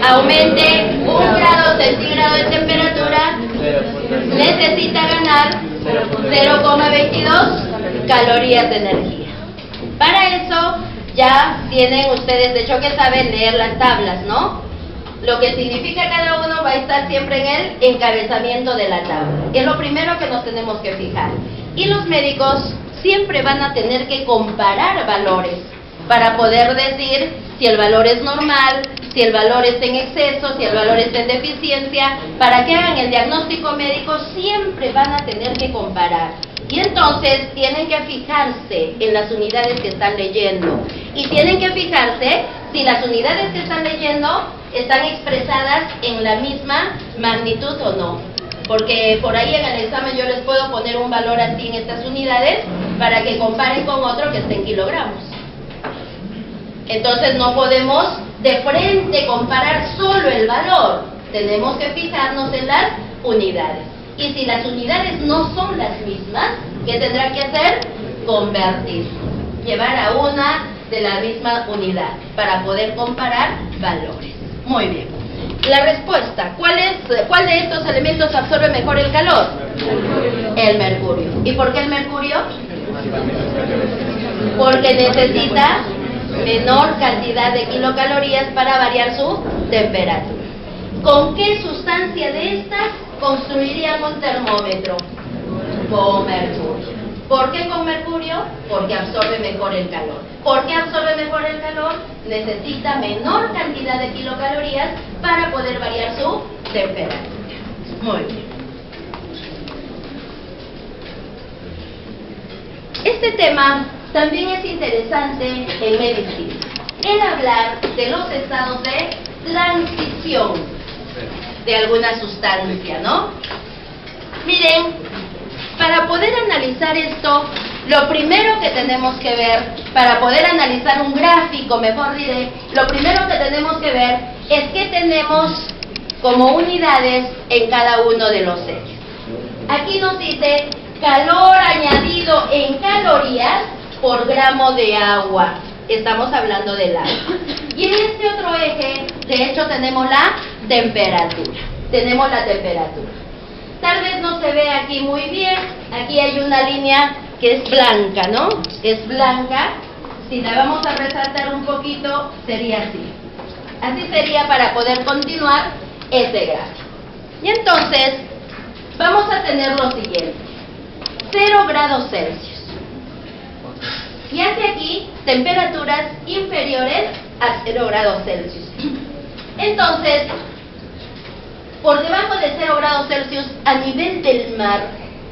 aumente 1 grado centígrado de temperatura, necesita ganar 0,22 calorías de energía. Para eso ya tienen ustedes, de hecho que saben leer las tablas, ¿no? Lo que significa cada uno va a estar siempre en el encabezamiento de la tabla. Es lo primero que nos tenemos que fijar. Y los médicos siempre van a tener que comparar valores para poder decir si el valor es normal, si el valor está en exceso, si el valor está en deficiencia. Para que hagan el diagnóstico médico siempre van a tener que comparar. Y entonces tienen que fijarse en las unidades que están leyendo. Y tienen que fijarse si las unidades que están leyendo están expresadas en la misma magnitud o no. Porque por ahí en el examen yo les puedo poner un valor así en estas unidades para que comparen con otro que esté en kilogramos. Entonces no podemos de frente comparar solo el valor. Tenemos que fijarnos en las unidades. Y si las unidades no son las mismas, ¿qué tendrá que hacer? Convertir. Llevar a una de la misma unidad para poder comparar valores. Muy bien. La respuesta, ¿cuál de estos elementos absorbe mejor el calor? El mercurio. ¿Y por qué el mercurio? Porque necesita menor cantidad de kilocalorías para variar su temperatura. ¿Con qué sustancia de estas construirían un termómetro? Con mercurio. ¿Por qué con mercurio? Porque absorbe mejor el calor. ¿Por qué absorbe mejor el calor? Necesita menor cantidad de kilocalorías para poder variar su temperatura. Muy bien. Este tema también es interesante en medicina. El hablar de los estados de transición de alguna sustancia, ¿no? Miren, para poder analizar esto, lo primero que tenemos que ver, para poder analizar un gráfico, mejor diré, lo primero que tenemos que ver es que tenemos como unidades en cada uno de los ejes. Aquí nos dice calor añadido en calorías por gramo de agua. Estamos hablando del agua. Y en este otro eje, de hecho, tenemos la temperatura. Tenemos la temperatura. Tal vez no se ve aquí muy bien. Aquí hay una línea que es blanca, ¿no? Es blanca. Si la vamos a resaltar un poquito, sería así. Así sería para poder continuar este gráfico. Y entonces, vamos a tener lo siguiente. 0 grados Celsius. Y hacia aquí, temperaturas inferiores a 0 grados Celsius. Entonces, por debajo de 0 grados Celsius, a nivel del mar,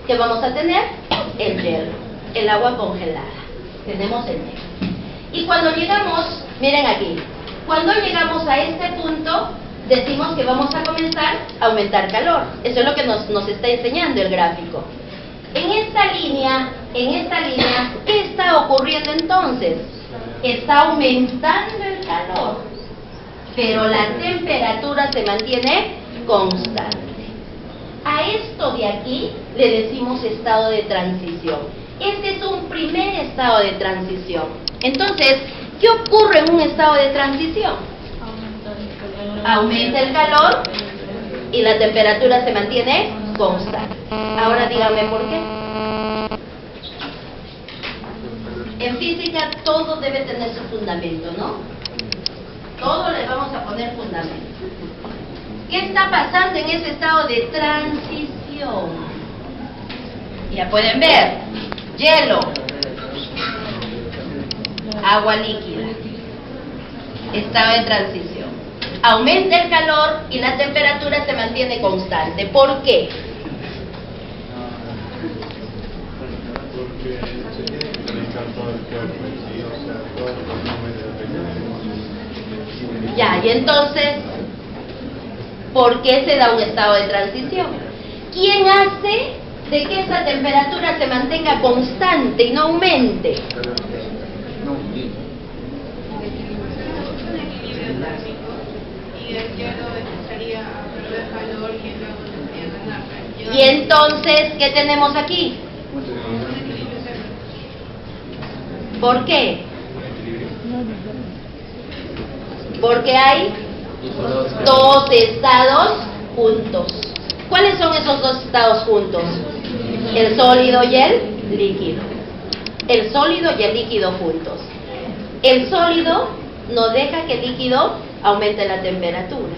¿qué vamos a tener? El hielo, el agua congelada. Tenemos el hielo. Y cuando llegamos, miren aquí, cuando llegamos a este punto, decimos que vamos a comenzar a aumentar calor. Eso es lo que nos está enseñando el gráfico. En esta línea, ¿qué está ocurriendo entonces? Está aumentando el calor, pero la temperatura se mantiene constante. A esto de aquí le decimos estado de transición. Este es un primer estado de transición. Entonces, ¿qué ocurre en un estado de transición? Aumenta el calor y la temperatura se mantiene constante. Ahora díganme por qué. En física todo debe tener su fundamento, ¿no? Todo le vamos a poner fundamento. ¿Qué está pasando en ese estado de transición? Ya pueden ver, hielo, agua líquida, estado de transición. Aumenta el calor y la temperatura se mantiene constante. ¿Por qué? Ya, y entonces, ¿por qué se da un estado de transición? ¿Quién hace de que esa temperatura se mantenga constante y no aumente? Y entonces, ¿qué tenemos aquí? ¿Por qué? Porque hay Dos estados juntos. ¿Cuáles son esos dos estados juntos? El sólido y el líquido. El sólido y el líquido juntos. El sólido no deja que el líquido aumente la temperatura.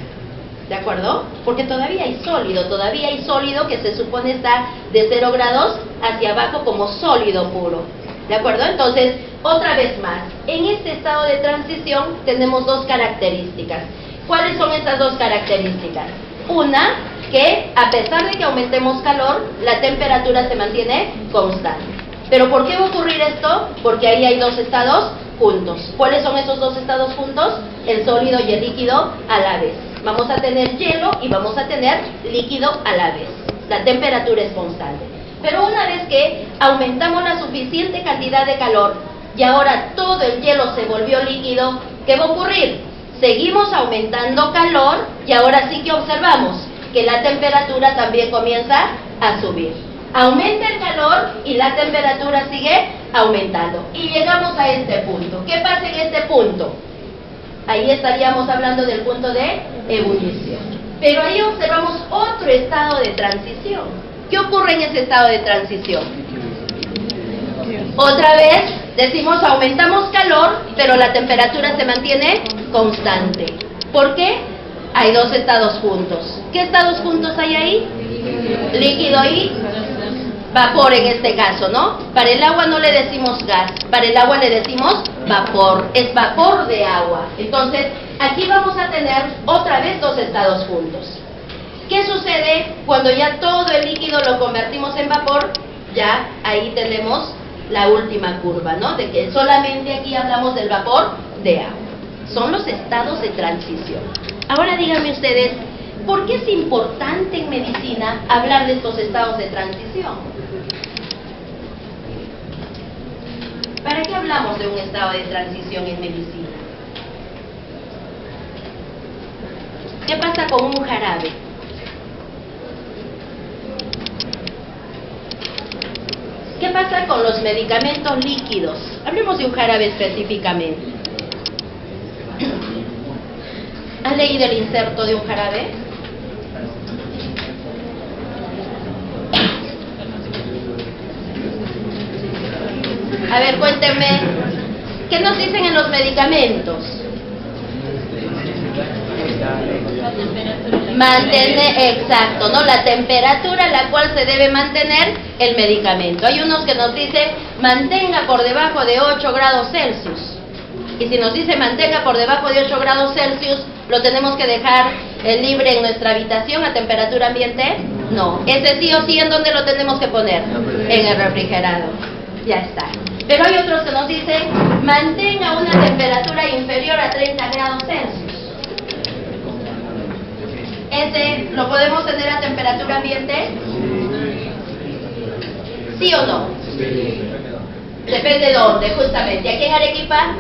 ¿De acuerdo? Porque todavía hay sólido que se supone está de 0 grados hacia abajo como sólido puro. ¿De acuerdo? Entonces, otra vez más, en este estado de transición tenemos dos características. ¿Cuáles son estas dos características? Una, que a pesar de que aumentemos calor, la temperatura se mantiene constante. ¿Pero por qué va a ocurrir esto? Porque ahí hay dos estados juntos. ¿Cuáles son esos dos estados juntos? El sólido y el líquido a la vez. Vamos a tener hielo y vamos a tener líquido a la vez. La temperatura es constante. Pero una vez que aumentamos la suficiente cantidad de calor y ahora todo el hielo se volvió líquido, ¿qué va a ocurrir? Seguimos aumentando calor y ahora sí que observamos que la temperatura también comienza a subir. Aumenta el calor y la temperatura sigue aumentando. Y llegamos a este punto. ¿Qué pasa en este punto? Ahí estaríamos hablando del punto de ebullición. Pero ahí observamos otro estado de transición. ¿Qué ocurre en ese estado de transición? Otra vez decimos aumentamos calor, pero la temperatura se mantiene constante. ¿Por qué? Hay dos estados juntos. ¿Qué estados juntos hay ahí? Líquido y vapor en este caso, ¿no? Para el agua no le decimos gas, para el agua le decimos vapor, es vapor de agua. Entonces, aquí vamos a tener otra vez dos estados juntos. ¿Qué sucede cuando ya todo el líquido lo convertimos en vapor? Ya ahí tenemos la última curva, ¿no? De que solamente aquí hablamos del vapor de agua. Son los estados de transición. Ahora díganme ustedes, ¿por qué es importante en medicina hablar de estos estados de transición? ¿Para qué hablamos de un estado de transición en medicina? ¿Qué pasa con un jarabe? ¿Qué pasa con los medicamentos líquidos? Hablemos de un jarabe específicamente. ¿Has leído el inserto de un jarabe? A ver, cuéntenme, ¿qué nos dicen en los medicamentos? Mantener, exacto, ¿no? La temperatura a la cual se debe mantener el medicamento. Hay unos que nos dicen mantenga por debajo de 8 grados Celsius. Y si nos dice mantenga por debajo de 8 grados Celsius, ¿lo tenemos que dejar libre en nuestra habitación a temperatura ambiente? No. Ese sí o sí, ¿en dónde lo tenemos que poner? En el refrigerador. Ya está. Pero hay otros que nos dicen mantenga una temperatura inferior a 30 grados Celsius. ¿Ese lo podemos tener a temperatura ambiente? ¿Sí o no? Depende de dónde, justamente. ¿Aquí en Arequipa?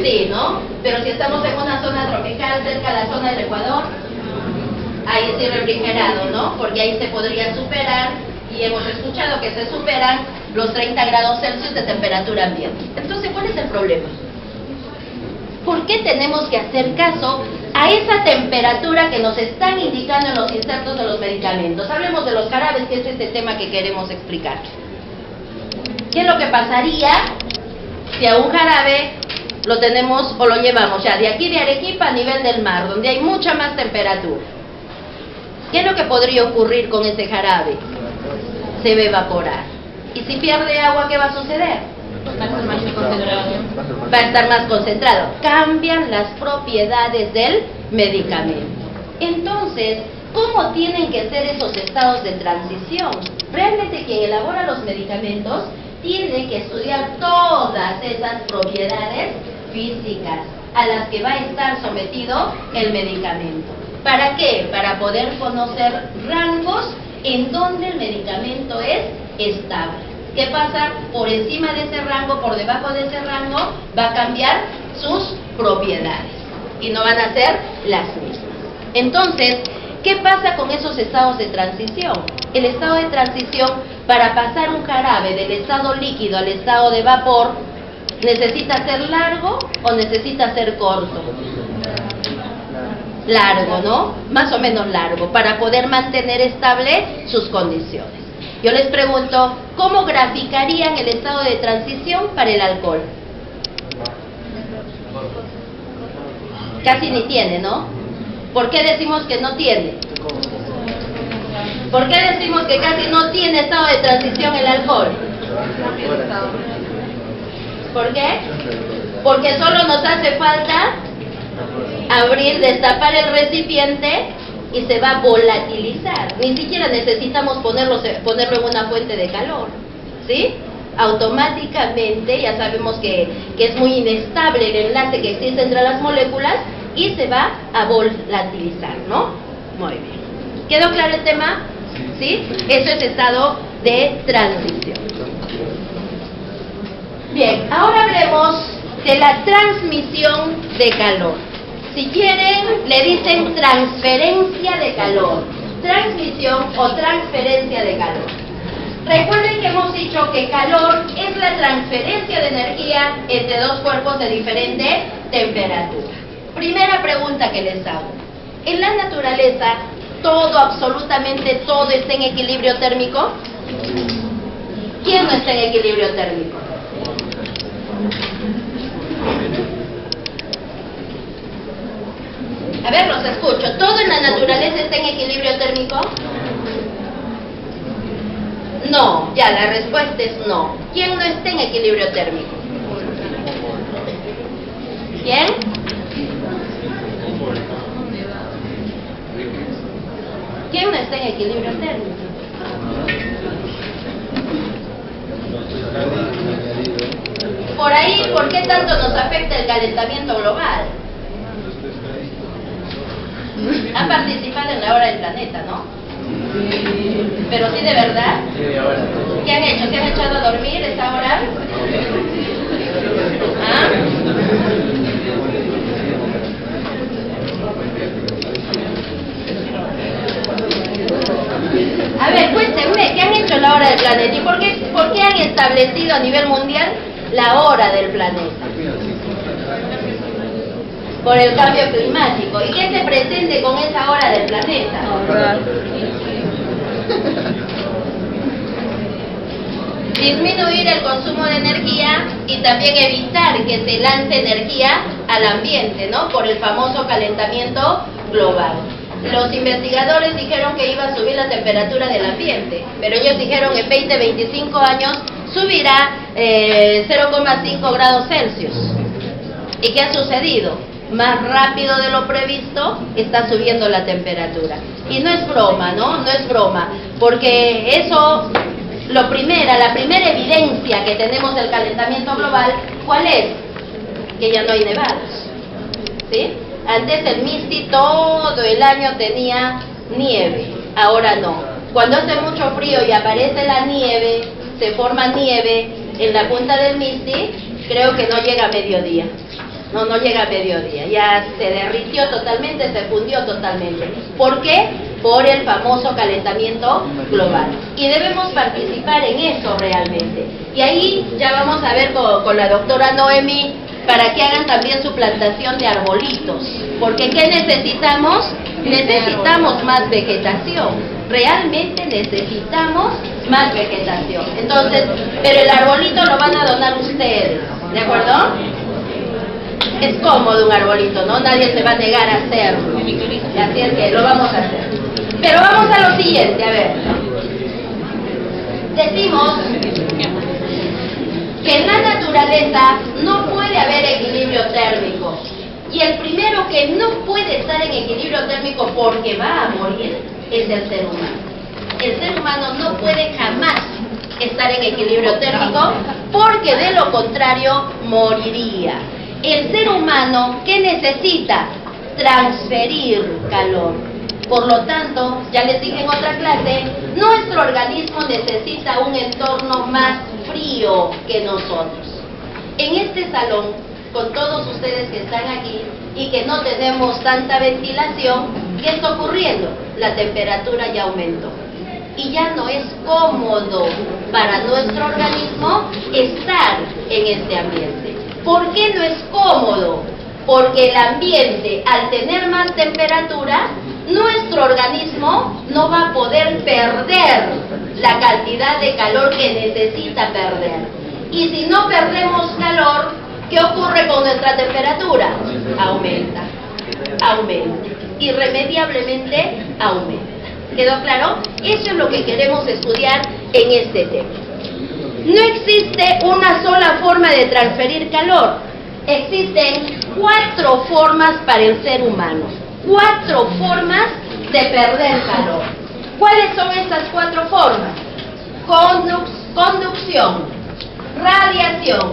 Sí, ¿no? Pero si estamos en una zona tropical, cerca de la zona del Ecuador, ahí sí refrigerado, ¿no? Porque ahí se podría superar, y hemos escuchado que se superan los 30 grados Celsius de temperatura ambiente. Entonces, ¿cuál es el problema? ¿Por qué tenemos que hacer caso a esa temperatura que nos están indicando en los insertos de los medicamentos? Hablemos de los jarabes, que es este tema que queremos explicar. ¿Qué es lo que pasaría si a un jarabe lo tenemos o lo llevamos ya de aquí de Arequipa a nivel del mar, donde hay mucha más temperatura? ¿Qué es lo que podría ocurrir con ese jarabe? Se va a evaporar. ¿Y si pierde agua, qué va a suceder? Va a estar más concentrado. Cambian las propiedades del medicamento. Entonces, ¿cómo tienen que ser esos estados de transición? Realmente quien elabora los medicamentos tiene que estudiar todas esas propiedades físicas a las que va a estar sometido el medicamento. ¿Para qué? Para poder conocer rangos en donde el medicamento es estable. ¿Qué pasa? Por encima de ese rango, por debajo de ese rango, va a cambiar sus propiedades y no van a ser las mismas. Entonces, ¿qué pasa con esos estados de transición? El estado de transición, para pasar un jarabe del estado líquido al estado de vapor, ¿necesita ser largo o necesita ser corto? largo, ¿no? Más o menos largo, para poder mantener estable sus condiciones. Yo les pregunto, ¿cómo graficarían el estado de transición para el alcohol? Casi ni tiene, ¿no? ¿Por qué decimos que no tiene? ¿Por qué decimos que casi no tiene estado de transición el alcohol? ¿Por qué? Porque solo nos hace falta abrir, destapar el recipiente y se va a volatilizar. Ni siquiera necesitamos ponerlo en una fuente de calor, ¿sí? Automáticamente ya sabemos que es muy inestable el enlace que existe entre las moléculas y se va a volatilizar, ¿no? Muy bien. ¿Quedó claro el tema? ¿Sí? Eso es estado de transición. Bien, ahora hablemos de la transmisión de calor. Si quieren, le dicen transferencia de calor, transmisión o transferencia de calor. Recuerden que hemos dicho que calor es la transferencia de energía entre dos cuerpos de diferente temperatura. Primera pregunta que les hago. En la naturaleza, todo, absolutamente todo está en equilibrio térmico. ¿Quién no está en equilibrio térmico? A ver, los escucho. ¿Todo en la naturaleza está en equilibrio térmico? No, ya la respuesta es no. ¿Quién no está en equilibrio térmico? ¿Quién? ¿Quién no está en equilibrio térmico? Por ahí, ¿por qué tanto nos afecta el calentamiento global? Han participado en la hora del planeta, ¿no? Pero sí, de verdad. ¿Qué han hecho? ¿Se han echado a dormir esta hora? ¿Ah? A ver, cuéntenme, ¿qué han hecho en la hora del planeta? ¿Y por qué han establecido a nivel mundial la hora del planeta? Por el cambio climático. ¿Y qué se pretende con esa hora del planeta? Disminuir el consumo de energía y también evitar que se lance energía al ambiente, ¿no? Por el famoso calentamiento global. Los investigadores dijeron que iba a subir la temperatura del ambiente, pero ellos dijeron que en 20-25 años subirá 0,5 grados Celsius. ¿Y qué ha sucedido? Más rápido de lo previsto está subiendo la temperatura. Y no es broma, ¿no? No es broma, porque eso, la primera evidencia que tenemos del calentamiento global, ¿cuál es? Que ya no hay nevados, ¿sí? Antes el Misti todo el año tenía nieve, ahora no. Cuando hace mucho frío y aparece la nieve, se forma nieve en la punta del Misti, creo que no llega a mediodía. No llega a mediodía, ya se derritió totalmente, se fundió totalmente. ¿Por qué? Por el famoso calentamiento global. Y debemos participar en eso realmente. Y ahí ya vamos a ver con la doctora Noemi para que hagan también su plantación de arbolitos. Porque ¿qué necesitamos? Necesitamos más vegetación. Realmente necesitamos más vegetación. Entonces, pero el arbolito lo van a donar ustedes, ¿de acuerdo? Es cómodo un arbolito, ¿no? Nadie se va a negar a hacerlo. Así es que lo vamos a hacer. Pero vamos a lo siguiente, a ver. Decimos que en la naturaleza no puede haber equilibrio térmico. Y el primero que no puede estar en equilibrio térmico porque va a morir es el ser humano. El ser humano no puede jamás estar en equilibrio térmico porque de lo contrario moriría. El ser humano, ¿qué necesita? Transferir calor. Por lo tanto, ya les dije en otra clase, nuestro organismo necesita un entorno más frío que nosotros. En este salón, con todos ustedes que están aquí y que no tenemos tanta ventilación, ¿qué está ocurriendo? La temperatura ya aumentó. Y ya no es cómodo para nuestro organismo estar en este ambiente. ¿Por qué no es cómodo? porque el ambiente, al tener más temperatura, nuestro organismo no va a poder perder la cantidad de calor que necesita perder. Y si no perdemos calor, ¿qué ocurre con nuestra temperatura? Aumenta, aumenta, irremediablemente aumenta. ¿Quedó claro? Eso es lo que queremos estudiar en este tema. No existe una sola forma de transferir calor. Existen 4 formas para el ser humano. 4 formas de perder calor. ¿Cuáles son estas 4 formas? Conducción, radiación,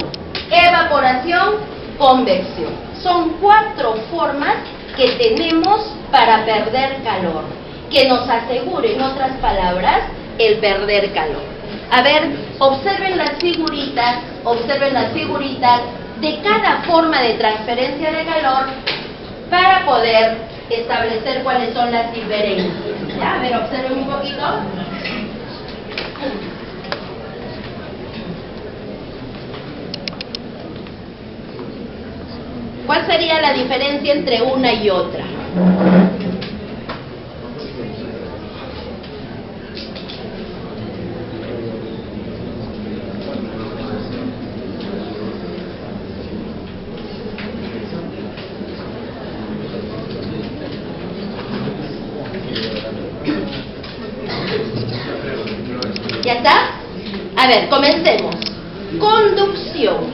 evaporación, convección. Son 4 formas que tenemos para perder calor, que nos asegure, en otras palabras, el perder calor. A ver, observen las figuritas de cada forma de transferencia de calor para poder establecer cuáles son las diferencias. ¿Ya? A ver, observen un poquito. ¿Cuál sería la diferencia entre una y otra? ¿Ya está? A ver, comencemos. Conducción.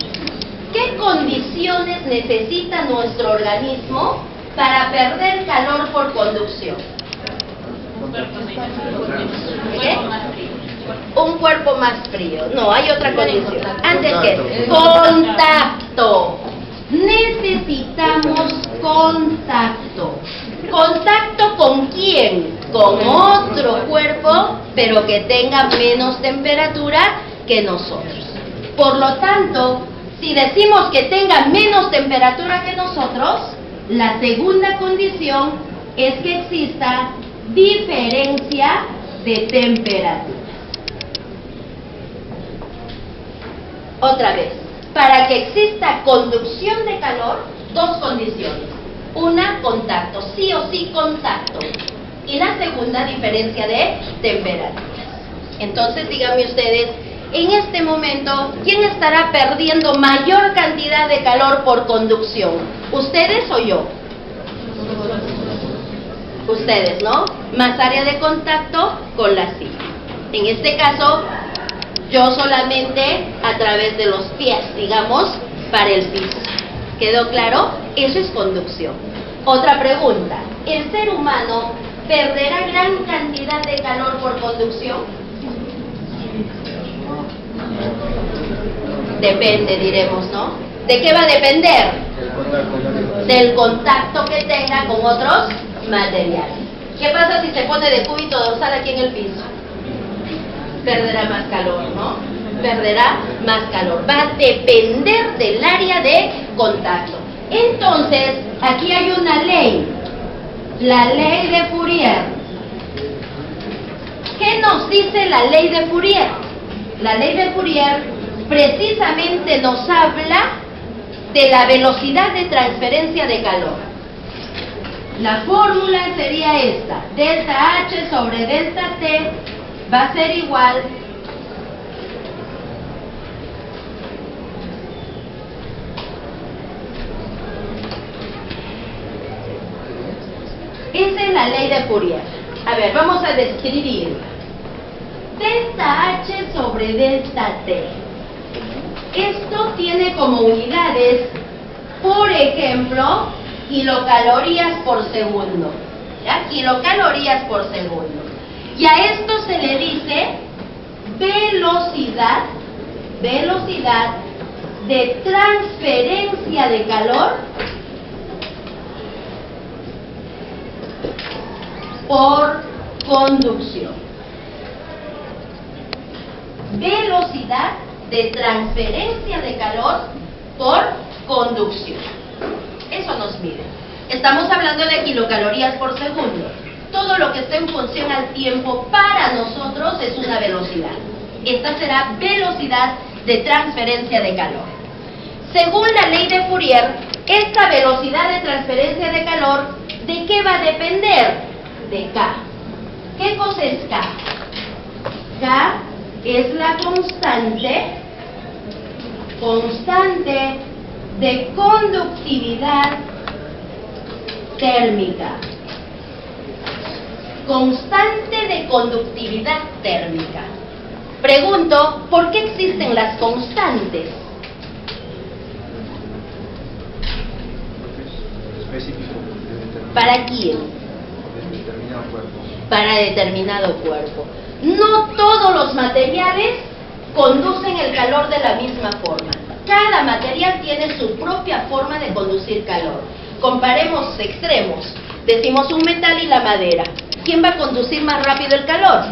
¿Qué condiciones necesita nuestro organismo para perder calor por conducción? ¿Qué? Un cuerpo más frío. No, hay otra condición. Antes que contacto. Necesitamos contacto. ¿Contacto con quién? Con otro cuerpo, pero que tenga menos temperatura que nosotros. Por lo tanto, si decimos que tenga menos temperatura que nosotros, la segunda condición es que exista diferencia de temperatura. Otra vez, para que exista conducción de calor, 2 condiciones. Una, contacto, sí o sí contacto. Y la segunda, diferencia de temperaturas. Entonces, díganme ustedes, en este momento, ¿quién estará perdiendo mayor cantidad de calor por conducción? ¿Ustedes o yo? Ustedes, ¿no? Más área de contacto con la silla. En este caso, yo solamente a través de los pies, digamos, para el piso. ¿Quedó claro? Eso es conducción. Otra pregunta. ¿El ser humano perderá gran cantidad de calor por conducción? Depende, diremos, ¿no? ¿De qué va a depender? Del contacto que tenga con otros materiales. ¿Qué pasa si se pone de cúbito dorsal aquí en el piso? Perderá más calor, ¿no? Perderá más calor. Va a depender del área de contacto. Entonces, aquí hay una ley. La ley de Fourier. ¿Qué nos dice la ley de Fourier? La ley de Fourier precisamente nos habla de la velocidad de transferencia de calor. La fórmula sería esta: delta H sobre delta T va a ser igual esa es la ley de Fourier. A ver, vamos a describir. Delta H sobre delta T. Esto tiene como unidades, por ejemplo, kilocalorías por segundo. ¿Ya? Kilocalorías por segundo. Y a esto se le dice velocidad de transferencia de calor por conducción. Velocidad de transferencia de calor por conducción. Eso nos mide. Estamos hablando de kilocalorías por segundo. Todo lo que esté en función al tiempo para nosotros es una velocidad. Esta será velocidad de transferencia de calor. Según la ley de Fourier, Esta velocidad de transferencia de calor, ¿de qué va a depender? De K. ¿Qué cosa es K? K es la constante de conductividad térmica. Constante de conductividad térmica. Pregunto, ¿por qué existen las constantes? Específico. ¿Para quién? Determinado cuerpo. Para determinado cuerpo. No todos los materiales conducen el calor de la misma forma. Cada material tiene su propia forma de conducir calor. Comparemos extremos. Decimos un metal y la madera. ¿Quién va a conducir más rápido el calor?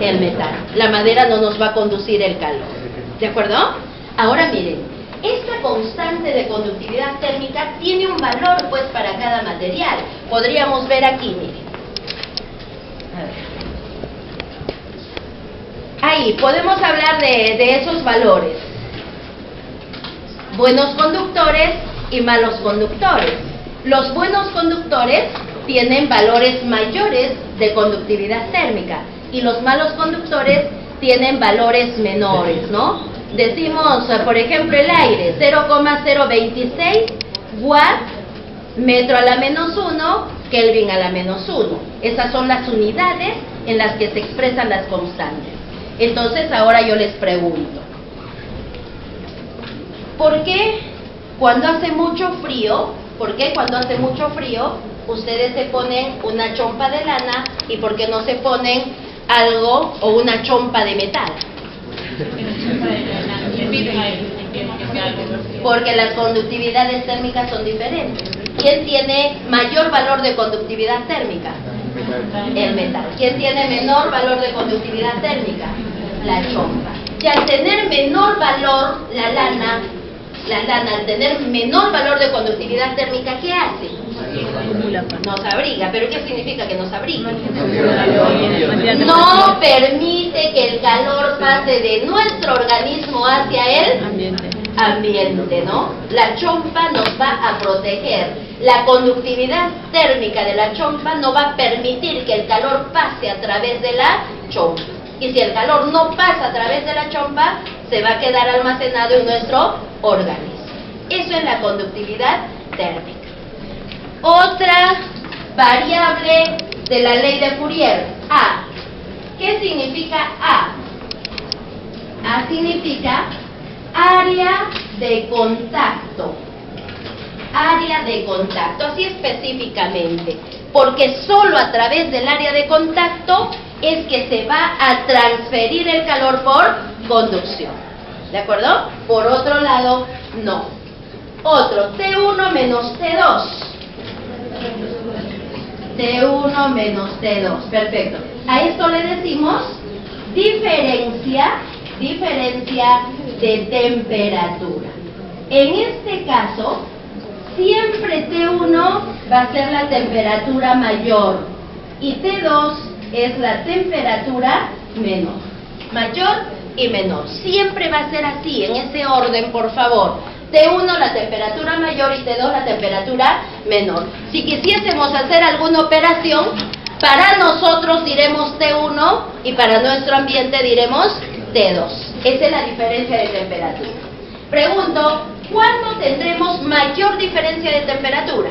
El metal. La madera no nos va a conducir el calor. ¿De acuerdo? Ahora miren, esta constante de conductividad térmica tiene un valor pues para cada material. Podríamos ver aquí, miren. A ver. Ahí, podemos hablar de esos valores. Buenos conductores y malos conductores. Los buenos conductores tienen valores mayores de conductividad térmica y los malos conductores tienen valores menores, ¿no? Decimos, por ejemplo, el aire, 0,026 watt, metro a la menos 1, Kelvin a la menos 1. Esas son las unidades en las que se expresan las constantes. Entonces, ahora yo les pregunto, ¿por qué cuando hace mucho frío, ustedes se ponen una chompa de lana y por qué no se ponen algo o una chompa de metal? Porque las conductividades térmicas son diferentes. ¿Quién tiene mayor valor de conductividad térmica? El metal. ¿Quién tiene menor valor de conductividad térmica? La chompa. Y al tener menor valor, la lana al tener menor valor de conductividad térmica, ¿qué hace? Nos abriga. ¿Pero qué significa que nos abriga? No permite que el calor pase de nuestro organismo hacia el ambiente, ¿no? La chompa nos va a proteger. La conductividad térmica de la chompa no va a permitir que el calor pase a través de la chompa. Y si el calor no pasa a través de la chompa, se va a quedar almacenado en nuestro organismo. Eso es la conductividad térmica. Otra variable de la ley de Fourier, A. ¿Qué significa A? A significa área de contacto. Área de contacto, así específicamente, porque solo a través del área de contacto es que se va a transferir el calor por conducción. ¿De acuerdo? Por otro lado, no. Otro, T1 menos T2. T1 menos T2, perfecto. A esto le decimos diferencia de temperatura. En este caso, siempre T1 va a ser la temperatura mayor y T2 es la temperatura menor. Mayor y menor. Siempre va a ser así, en ese orden, por favor. T1 la temperatura mayor y T2 la temperatura menor. Si quisiésemos hacer alguna operación, para nosotros diremos T1 y para nuestro ambiente diremos T2. Esa es la diferencia de temperatura. Pregunto, ¿cuándo tendremos mayor diferencia de temperatura?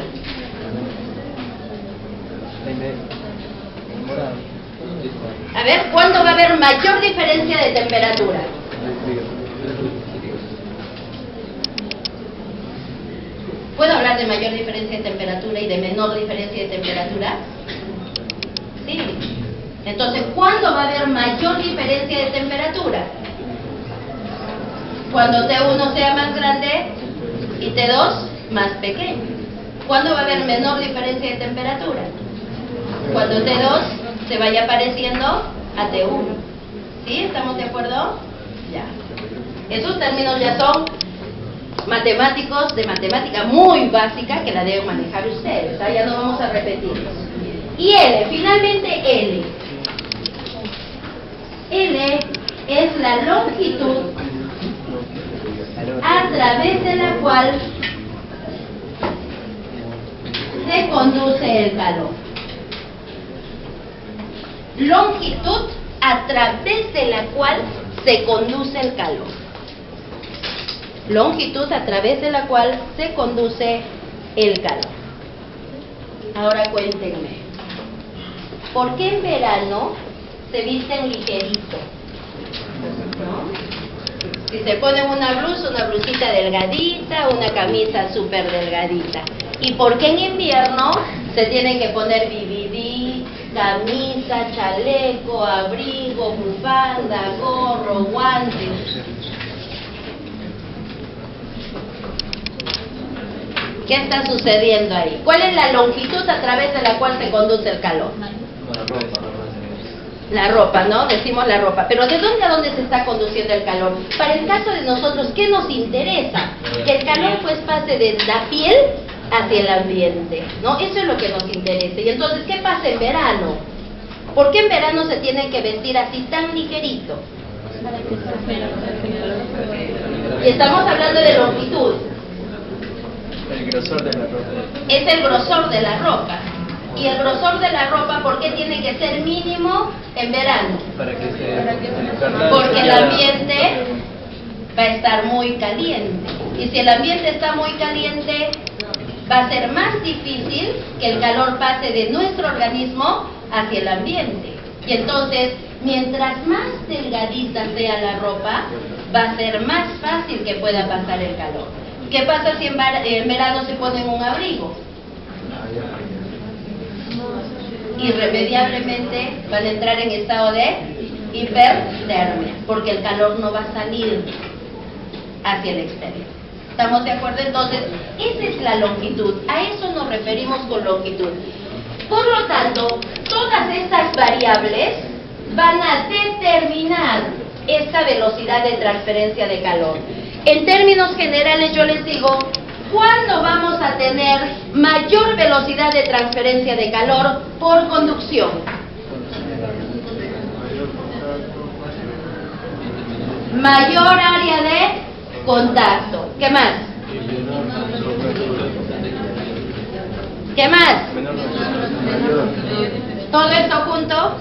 A ver, ¿cuándo va a haber mayor diferencia de temperatura? ¿Puedo hablar de mayor diferencia de temperatura y de menor diferencia de temperatura? Sí. Entonces, ¿cuándo va a haber mayor diferencia de temperatura? Cuando T1 sea más grande y T2 más pequeño. ¿Cuándo va a haber menor diferencia de temperatura? Cuando T2 se vaya pareciendo a T1. ¿Sí? ¿Estamos de acuerdo? Ya. Esos términos ya son matemáticos, de matemática muy básica que la deben manejar ustedes. Ya no vamos a repetirlos. Y L, finalmente L. L es la longitud a través de la cual se conduce el calor. Longitud a través de la cual se conduce el calor. Longitud a través de la cual se conduce el calor. Ahora cuéntenme, ¿por qué en verano se visten ligerito? ¿No? Si se ponen una blusita delgadita, una camisa súper delgadita. ¿Y por qué en invierno se tienen que poner BBD, camisa, chaleco, abrigo, bufanda, gorro, guantes? ¿Qué está sucediendo ahí? ¿Cuál es la longitud a través de la cual se conduce el calor? La ropa, ¿no? Decimos la ropa. Pero ¿de dónde a dónde se está conduciendo el calor? Para el caso de nosotros, ¿qué nos interesa? Que el calor pues pase de la piel hacia el ambiente, ¿no? Eso es lo que nos interesa. Y entonces, ¿qué pasa en verano? ¿Por qué en verano se tienen que vestir así tan ligerito? Y estamos hablando de longitud. El grosor de la ropa. Es el grosor de la ropa. Y el grosor de la ropa, ¿por qué tiene que ser mínimo en verano? Para que Porque el ambiente va a estar muy caliente. Y si el ambiente está muy caliente, va a ser más difícil que el calor pase de nuestro organismo hacia el ambiente. Y entonces, mientras más delgadita sea la ropa, va a ser más fácil que pueda pasar el calor. ¿Qué pasa si en verano se ponen un abrigo? Irremediablemente van a entrar en estado de hipertermia, porque el calor no va a salir hacia el exterior. ¿Estamos de acuerdo? Entonces, esa es la longitud. A eso nos referimos con longitud. Por lo tanto, todas estas variables van a determinar esta velocidad de transferencia de calor. En términos generales, yo les digo, ¿cuándo vamos a tener mayor velocidad de transferencia de calor por conducción? Mayor área de contacto. ¿Qué más? ¿Qué más? Todo esto junto.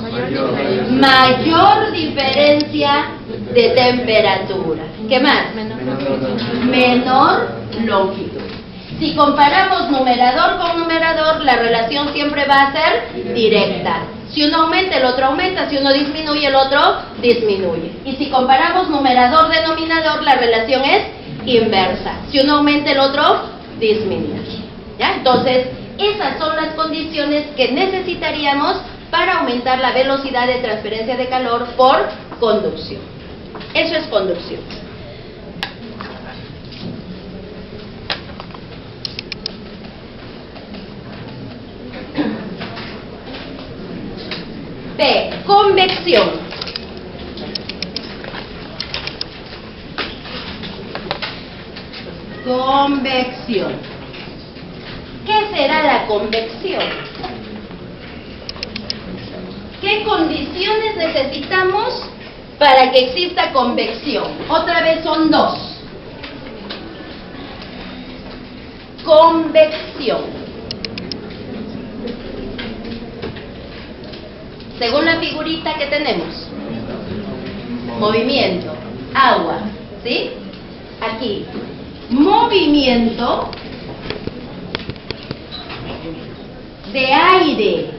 Mayor diferencia de temperatura. ¿Qué más? Menor longitud. Si comparamos numerador con numerador, la relación siempre va a ser directa. Si uno aumenta, el otro aumenta. Si uno disminuye, el otro disminuye. Y si comparamos numerador-denominador, la relación es inversa. Si uno aumenta, el otro disminuye. ¿Ya? Entonces, esas son las condiciones que necesitaríamos para aumentar la velocidad de transferencia de calor por conducción. Eso es conducción. B. Convección. Convección. ¿Qué será la convección? ¿Qué condiciones necesitamos para que exista convección? Otra vez son dos. Convección. Según la figurita que tenemos, movimiento, agua, ¿sí? Aquí, movimiento de aire